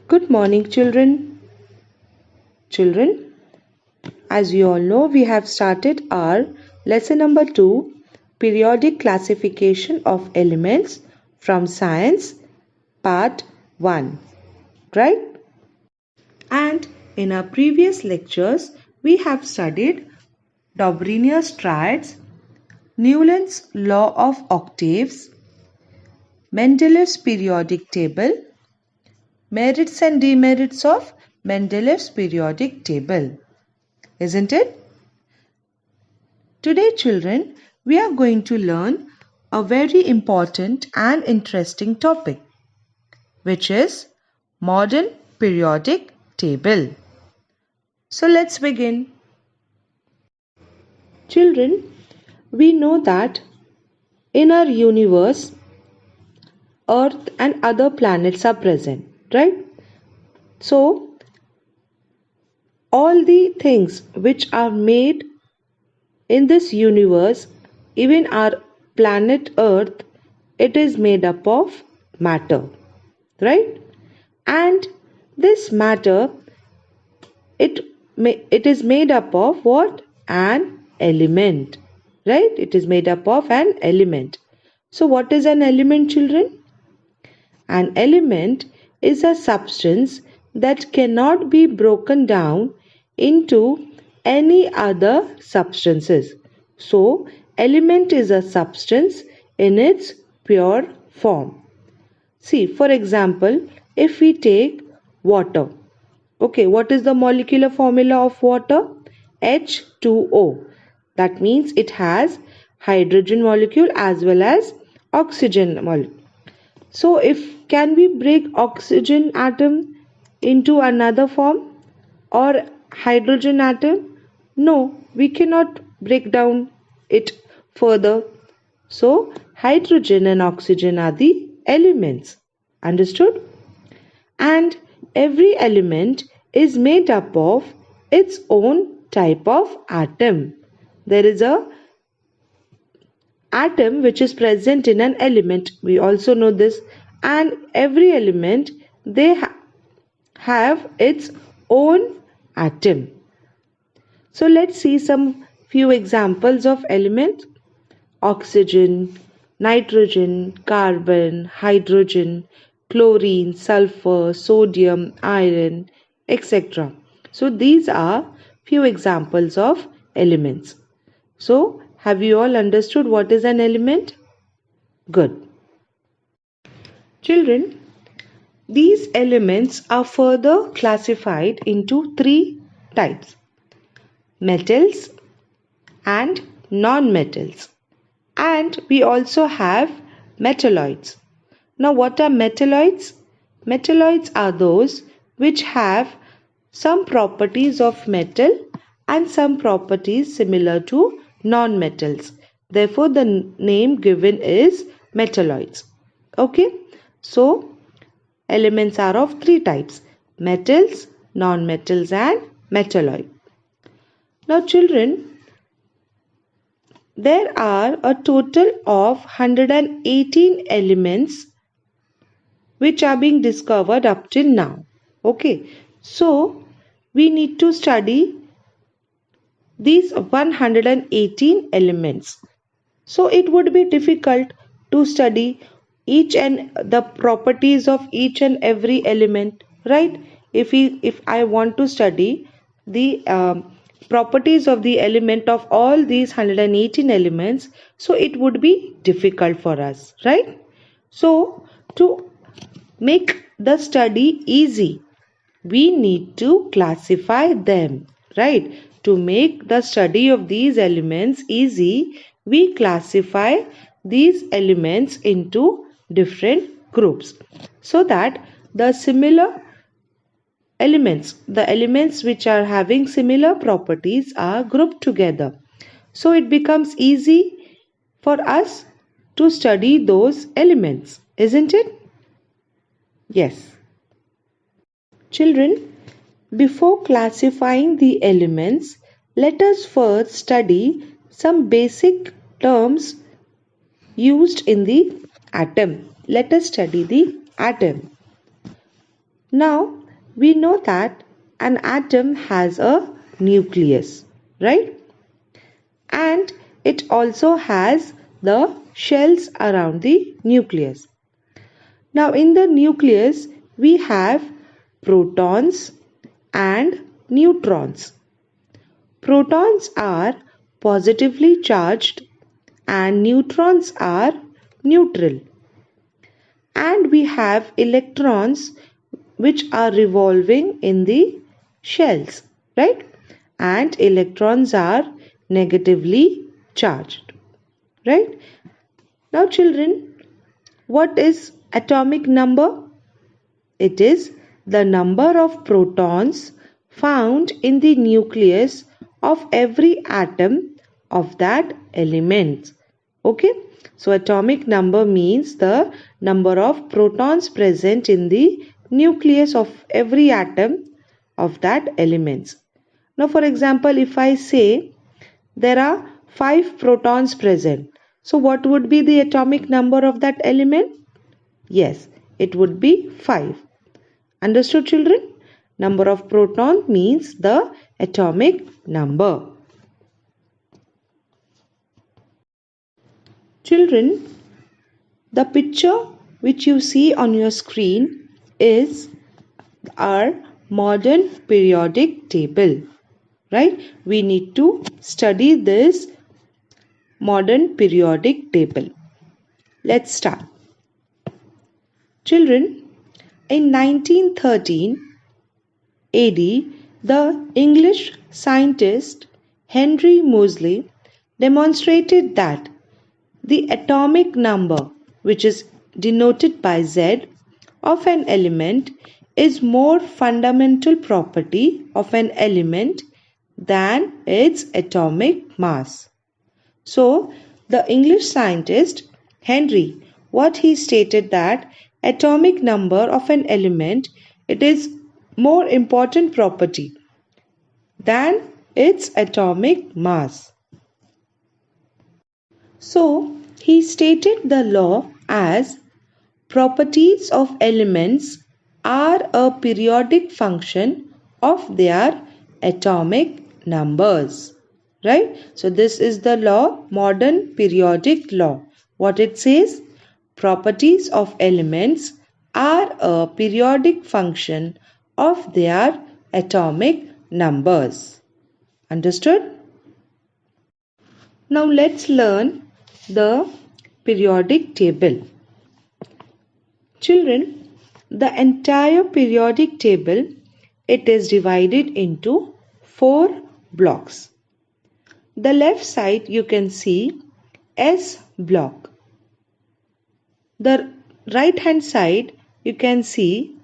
Good morning, children. Children, as you all know, we have started our lesson number 2, Periodic Classification of Elements from Science, Part 1. Right? And in our previous lectures, we have studied Dobrinius triads, Newland's law of octaves, Mendeleev's periodic table, merits and demerits of Mendeleev's periodic table. Isn't it? Today, children, we are going to learn a very important and interesting topic, which is modern periodic table. So let's begin. Children, we know that in our universe, Earth and other planets are present, right? So, all the things which are made in this universe, even our planet Earth, it is made up of matter, right? And this matter, it is made up of what? An element, right? It is made up of an element. So what is an element, children? An element is a substance that cannot be broken down into any other substances. So, element is a substance in its pure form. See, for example, if we take water. Okay, what is the molecular formula of water? H2O. That means it has hydrogen molecule as well as oxygen molecule. So if can we break oxygen atom into another form or hydrogen atom? No, we cannot break down it further. So hydrogen and oxygen are the elements. Understood? And every element is made up of its own type of atom. There is a atom which is present in an element, we also know this, and every element they have its own atom. So let's see some few examples of elements: oxygen, nitrogen, carbon, hydrogen, chlorine, sulfur, sodium, iron, etc. So these are few examples of elements. So, have you all understood what is an element? Good. Children, these elements are further classified into three types: metals and non-metals. And we also have metalloids. Now, what are metalloids? Metalloids are those which have some properties of metal and some properties similar to non-metals. Therefore, the name given is metalloids. Okay, so elements are of three types: metals, non-metals, and metalloid. Now, children, there are a total of 118 elements which are being discovered up till now. Okay, so we need to study these 118 elements. So it would be difficult to study each and the properties of each and every element, right? If I want to study the properties of the element of all these 118 elements, so it would be difficult for us, right? So to make the study easy, we need to classify them, right? To make the study of these elements easy, we classify these elements into different groups so that the elements which are having similar properties are grouped together. So it becomes easy for us to study those elements, isn't it? Yes. Children, before classifying the elements, let us first study some basic terms used in the atom. Let us study the atom. Now we know that an atom has a nucleus, right? And it also has the shells around the nucleus. Now in the nucleus we have protons and neutrons. Protons are positively charged and neutrons are neutral. And we have electrons which are revolving in the shells, right? And electrons are negatively charged, right? Now children, what is atomic number? It is the number of protons found in the nucleus of every atom of that element. Okay, so atomic number means the number of protons present in the nucleus of every atom of that element. Now, for example, if I say there are 5 protons present, so what would be the atomic number of that element? Yes, it would be 5. Understood, children? Number of proton means the atomic number. Children, the picture which you see on your screen is our modern periodic table, right? We need to study this modern periodic table. Let's start. Children, in 1913 AD, the English scientist Henry Moseley demonstrated that the atomic number, which is denoted by Z, of an element is more fundamental property of an element than its atomic mass. So, the English scientist Henry, what he stated that atomic number of an element, it is more important property than its atomic mass. So, he stated the law as properties of elements are a periodic function of their atomic numbers. Right? So, this is the law, modern periodic law. What it says? Properties of elements are a periodic function of their atomic numbers. Understood? Now, let's learn the periodic table. Children, the entire periodic table, it is divided into 4 blocks. The left side you can see S block. The right hand side you can see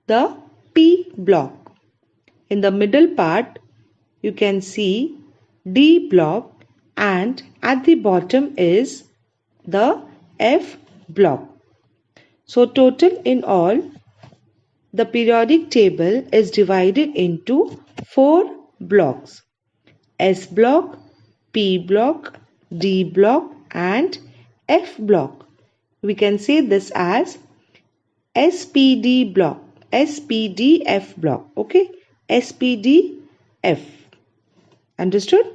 the P block. In the middle part you can see D block, and at the bottom is the F block. So total in all, the periodic table is divided into 4 blocks: S block, P block, D block and F block. We can say this as SPD block, SPDF block. Okay, SPDF. Understood?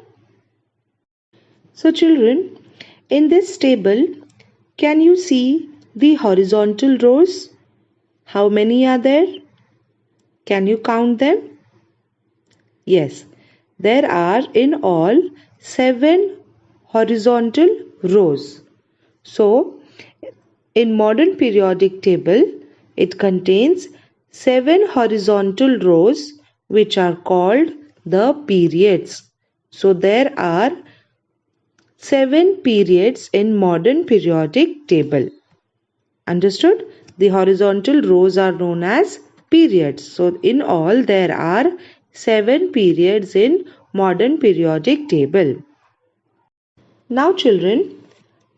So children, in this table, can you see the horizontal rows? How many are there? Can you count them? Yes, there are in all 7 horizontal rows. So, in modern periodic table, it contains 7 horizontal rows which are called the periods. So, there are 7 periods in modern periodic table. Understood? The horizontal rows are known as periods. So, in all, there are 7 periods in modern periodic table. Now, children,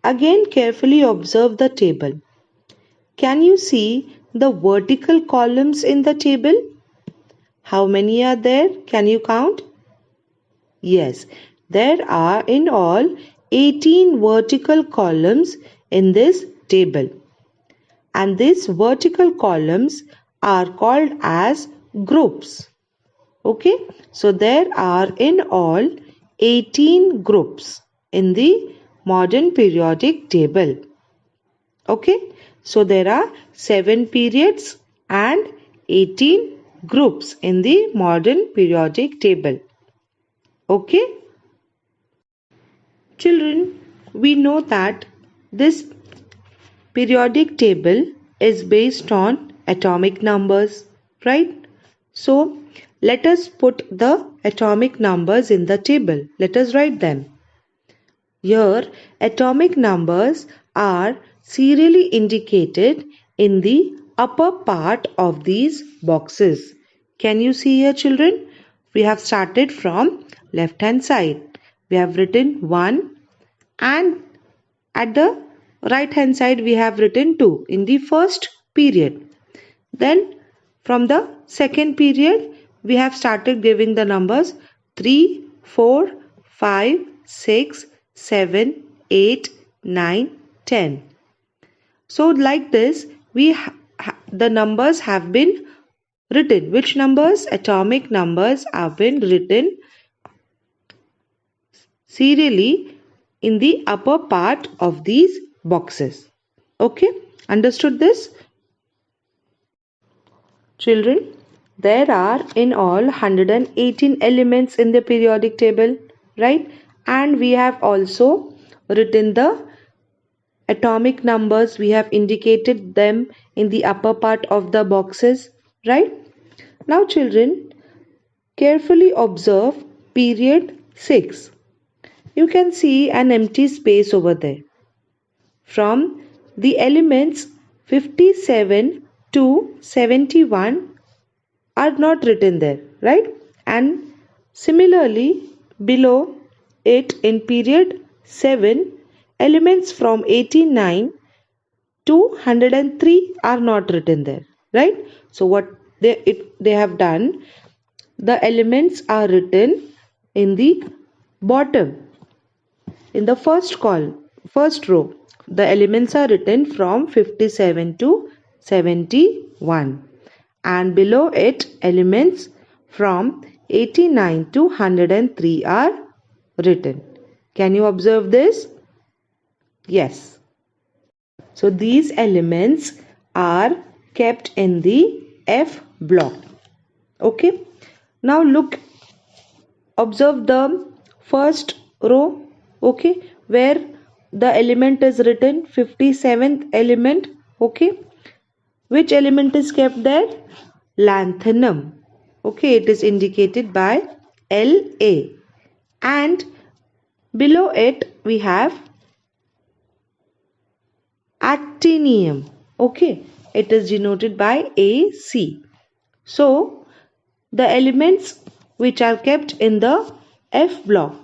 again carefully observe the table. Can you see the vertical columns in the table? How many are there? Can you count? Yes, there are in all 18 vertical columns in this table. And these vertical columns are called as groups. Okay, so there are in all 18 groups in the modern periodic table. Okay, so there are 7 periods and 18 groups in the modern periodic table. Okay, children, we know that this periodic table is based on atomic numbers, right? So let us put the atomic numbers in the table. Let us write them. Here, atomic numbers are serially indicated in the upper part of these boxes. Can you see here, children? We have started from left hand side. We have written 1, and at the right hand side we have written 2 in the first period. Then from the second period we have started giving the numbers 3, 4, 5, 6, 7, 8, 9, 10. So like this the numbers have been written. Which numbers? Atomic numbers have been written serially in the upper part of these boxes. Okay, understood this? Children, there are in all 118 elements in the periodic table, right? And we have also written the atomic numbers, we have indicated them in the upper part of the boxes, right? Now, children, carefully observe period 6. You can see an empty space over there. From the elements 57 to 71 are not written there, right? And similarly, below it in period 7, elements from 89 to 103 are not written there, right? So what they have done, the elements are written in the bottom, in the first row. The elements are written from 57 to 71, and below it elements from 89 to 103 are written. Can you observe this? Yes. So these elements are kept in the F block. Okay. Now observe the first row. Okay, where the element is written, 57th element. Okay, which element is kept there? Lanthanum. Okay, it is indicated by La, and below it we have actinium. Okay, it is denoted by Ac. So the elements which are kept in the F block,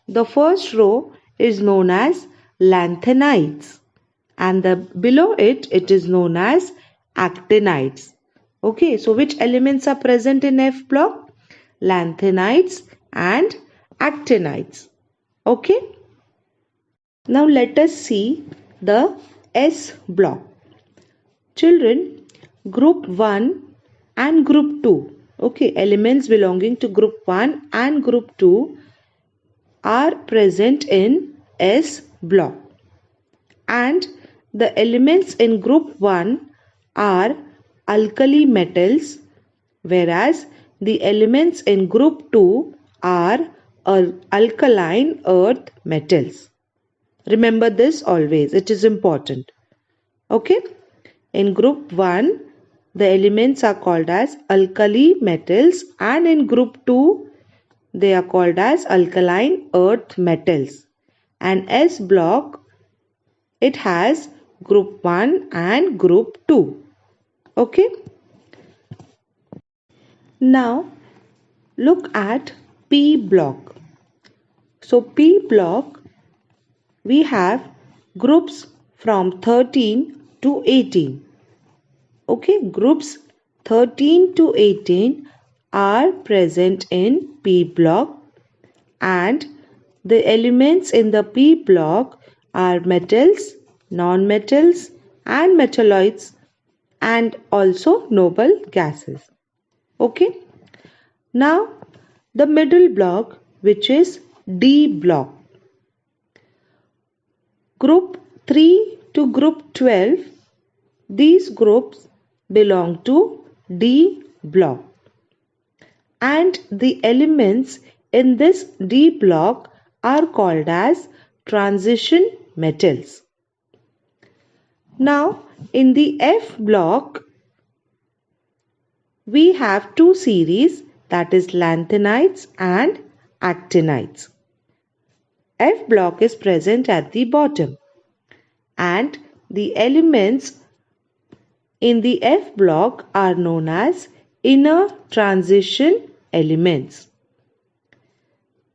the first row is known as lanthanides, and below it is known as actinides. Okay, so which elements are present in F block? Lanthanides and actinides. Okay, now let us see the S block. Children, group 1 and group 2, okay, elements belonging to group 1 and group 2 are present in S block, and the elements in group 1 are alkali metals, whereas the elements in group 2 are alkaline earth metals. Remember this always, it is important. Okay, in group 1 the elements are called as alkali metals, and in group 2 they are called as alkaline earth metals. And S block, it has group 1 and group 2. Okay. Now look at P block. So P block, we have groups from 13 to 18. Okay, groups 13 to 18 are present in P block, and the elements in the P block are metals, non-metals and metalloids. and also noble gases. Okay. Now the middle block, which is D block. Group 3 to group 12, these groups belong to D block. And the elements in this D block are called as transition metals. Now in the F block, we have two series, that is lanthanides and actinides. F block is present at the bottom, and the elements in the F block are known as inner transition elements.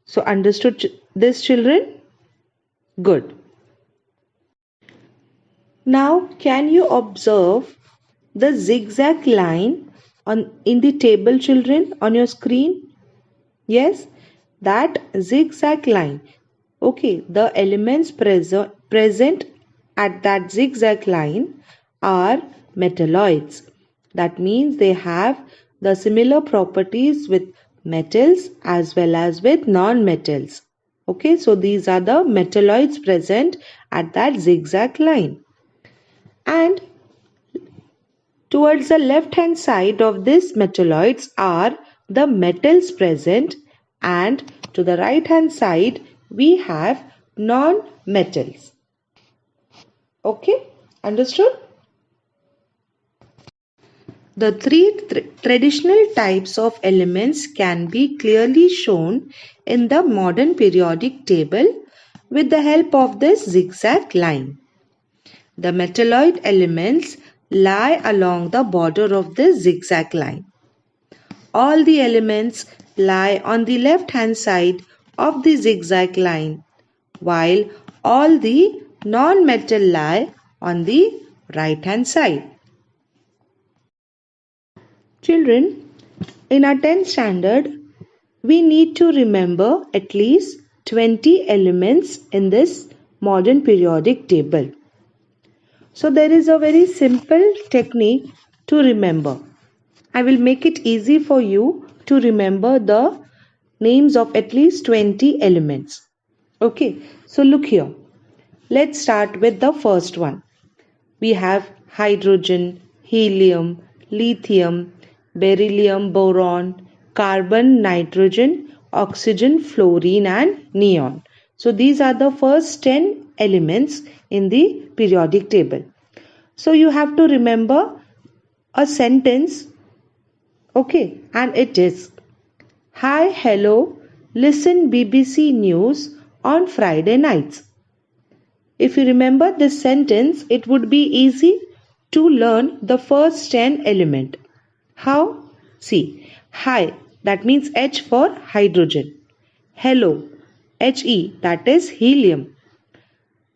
So understood this, children? Good. Now can you observe the zigzag line in the table, children, on your screen? Yes, that zigzag line. Okay, the elements present at that zigzag line are metalloids. That means they have the similar properties with metals as well as with non-metals. Okay, so these are the metalloids present at that zigzag line. And towards the left hand side of these metalloids are the metals present, and to the right hand side we have non-metals. Okay, understood? The three traditional types of elements can be clearly shown in the modern periodic table with the help of this zigzag line. The metalloid elements lie along the border of this zigzag line. All the elements lie on the left hand side of the zigzag line, while all the non-metal lie on the right hand side. Children, in our 10th standard, we need to remember at least 20 elements in this modern periodic table. So there is a very simple technique to remember. I will make it easy for you to remember the names of at least 20 elements. Okay, so look here. Let's start with the first one. We have hydrogen, helium, lithium, beryllium, boron, carbon, nitrogen, oxygen, fluorine and neon. So these are the first 10 elements in the periodic table. So you have to remember a sentence. Okay, and it is, hi, hello, listen BBC News on Friday nights. If you remember this sentence, it would be easy to learn the first 10 element. How? See, hi, that means H for hydrogen. Hello, He, that is helium.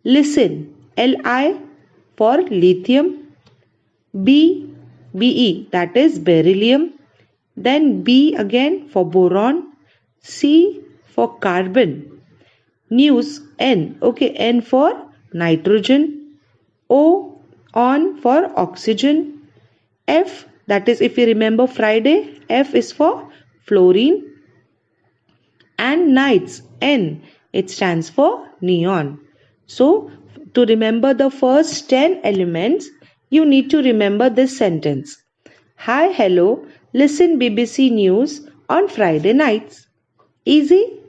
Listen, Li for lithium. Be, that is beryllium. Then B again for boron. C for carbon. News, N, okay, N for nitrogen. O, on for oxygen. F, that is, if you remember Friday, F is for fluorine. And nights, N, it stands for neon. So to remember the first 10 elements, you need to remember this sentence. Hi, hello, listen BBC News on Friday nights. Easy?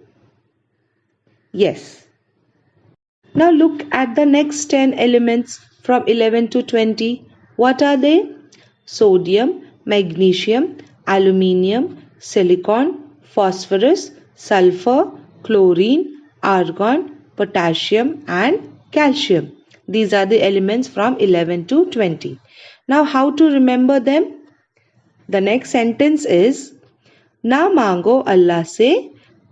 Yes. Now look at the next 10 elements from 11 to 20. What are they? Sodium, magnesium, aluminium, silicon, phosphorus, sulfur, chlorine, argon, potassium and calcium. These are the elements from 11 to 20. Now how to remember them? The next sentence is, ना मांगो अल्लाह से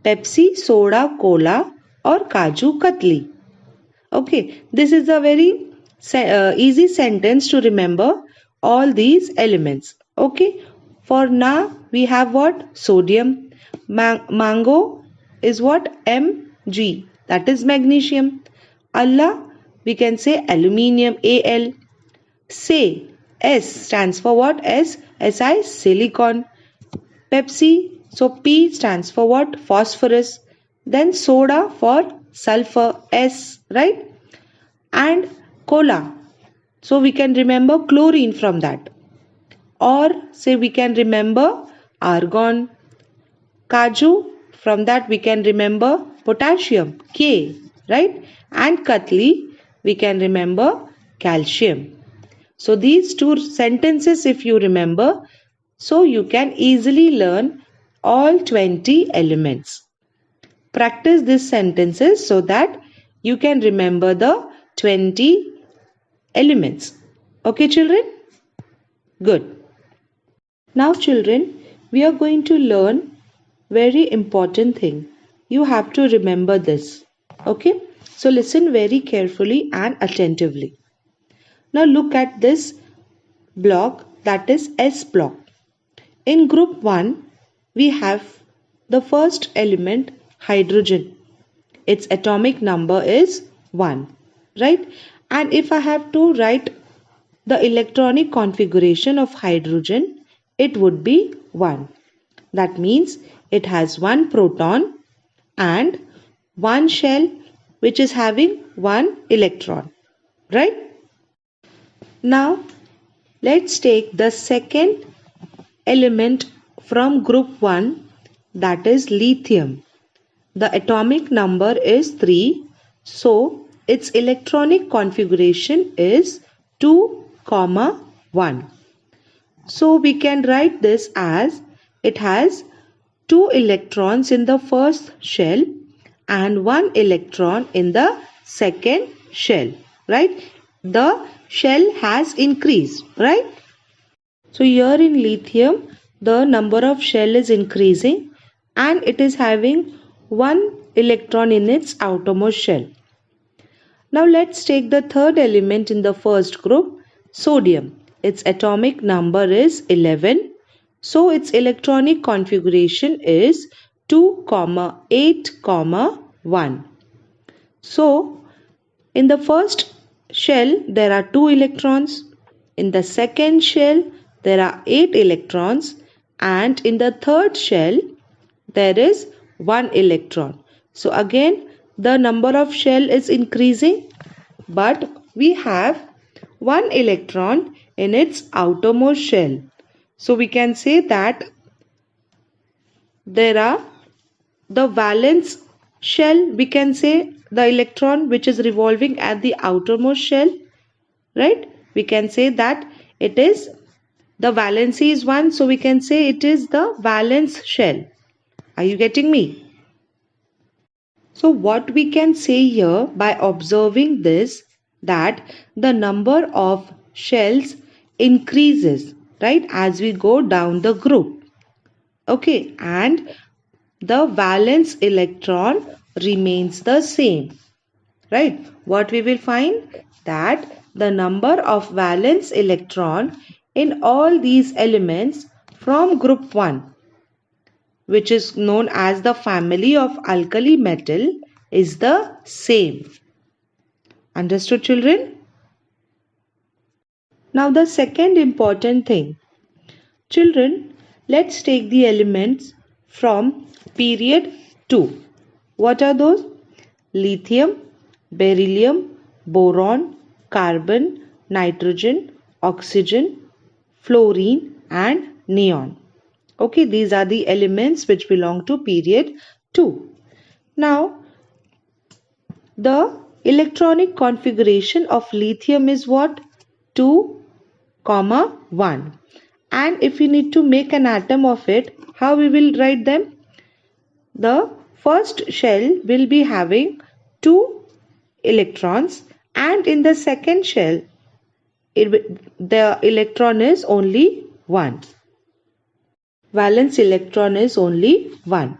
Pepsi soda Cola और kaju katli. Okay, this is a very easy sentence to remember all these elements. Okay, for na we have what? Sodium. Mango is what? Mg, that is magnesium. Allah, we can say aluminium, Al. Say, S stands for what? Si, silicon. Pepsi, so P stands for what? Phosphorus. Then soda for sulfur, S, right? And cola, so we can remember chlorine from that. Or say we can remember argon. Kaju, from that we can remember potassium, K, right? And Katli, we can remember calcium. So these two sentences, if you remember, so you can easily learn all 20 elements. Practice these sentences so that you can remember the 20 elements. Okay, children? Good. Now, children, we are going to learn very important thing. You have to remember this. Okay? So listen very carefully and attentively. Now look at this block, that is S block. In group 1, we have the first element, hydrogen. Its atomic number is 1, right? And if I have to write the electronic configuration of hydrogen, it would be 1. That means it has one proton and one shell which is having one electron, right? Now let's take the second element from group 1, that is lithium. The atomic number is 3, so its electronic configuration is 2, 1. So we can write this as it has 2 electrons in the first shell and 1 electron in the second shell, right? The shell has increased, right? So here in lithium, the number of shell is increasing and it is having 1 electron in its outermost shell. Now let's take the third element in the first group, sodium. Its atomic number is 11. So its electronic configuration is 2, 8, 1. So in the first shell there are 2 electrons. In the second shell there are 8 electrons. And in the third shell there is 1 electron. So again the number of shell is increasing, but we have 1 electron in its outermost shell. So we can say that there are the valence shell, we can say the electron which is revolving at the outermost shell, right? We can say that it is the valency is 1, so we can say it is the valence shell. Are you getting me? So what we can say here by observing this, that the number of shells increases, right, as we go down the group. Okay, and the valence electron remains the same, right? What we will find, that the number of valence electron in all these elements from group 1, which is known as the family of alkali metal, is the same. Understood, children? Now the second important thing. Children, let's take the elements from period 2. What are those? Lithium, beryllium, boron, carbon, nitrogen, oxygen, fluorine and neon. Okay, these are the elements which belong to period 2. Now, the electronic configuration of lithium is what? 2, 1. And if we need to make an atom of it, how we will write them? The first shell will be having 2 electrons and in the second shell, the electron is only 1. Valence electron is only 1.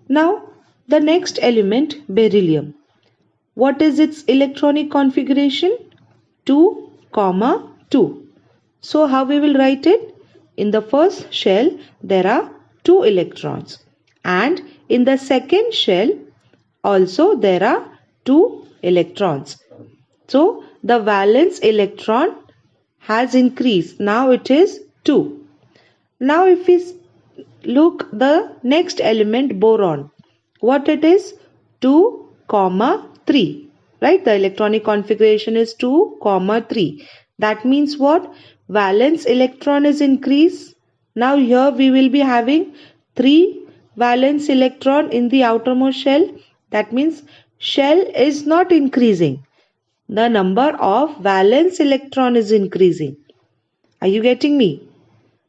Now, the next element, beryllium. What is its electronic configuration? 2, 2. So, how we will write it? In the first shell, there are 2 electrons. And in the second shell, also there are 2 electrons. So, the valence electron has increased. Now it is 2. Now if we look the next element, boron, what it is? 2, 3. Right? The electronic configuration is 2, 3. That means what? Valence electron is increased. Now here we will be having 3 valence electron in the outermost shell. That means shell is not increasing. The number of valence electron is increasing. Are you getting me?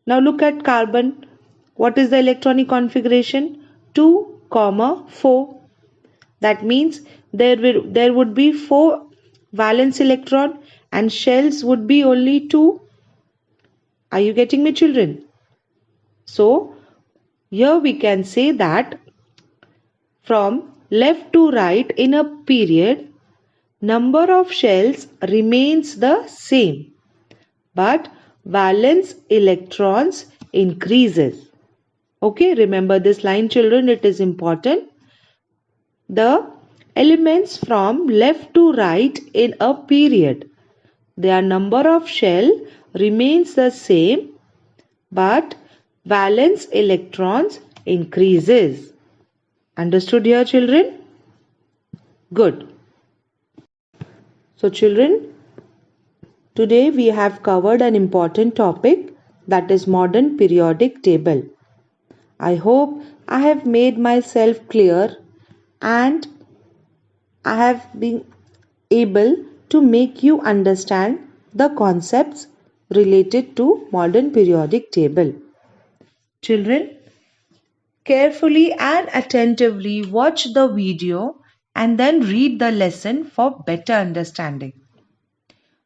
Now look at carbon. What is the electronic configuration? 2, 4. That means there would be 4 valence electron and shells would be only 2. Are you getting me, children? So here we can say that from left to right in a period, number of shells remains the same, but valence electrons increases. Okay, remember this line, children, it is important. The elements from left to right in a period, their number of shell remains the same, but valence electrons increases. Understood here, children? Good. So children, today we have covered an important topic, that is modern periodic table. I hope I have made myself clear and I have been able to make you understand the concepts related to modern periodic table. Children, carefully and attentively watch the video and then read the lesson for better understanding.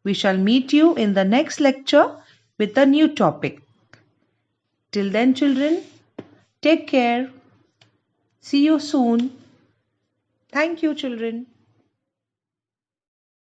We shall meet you in the next lecture with a new topic. Till then, children, take care. See you soon. Thank you, children.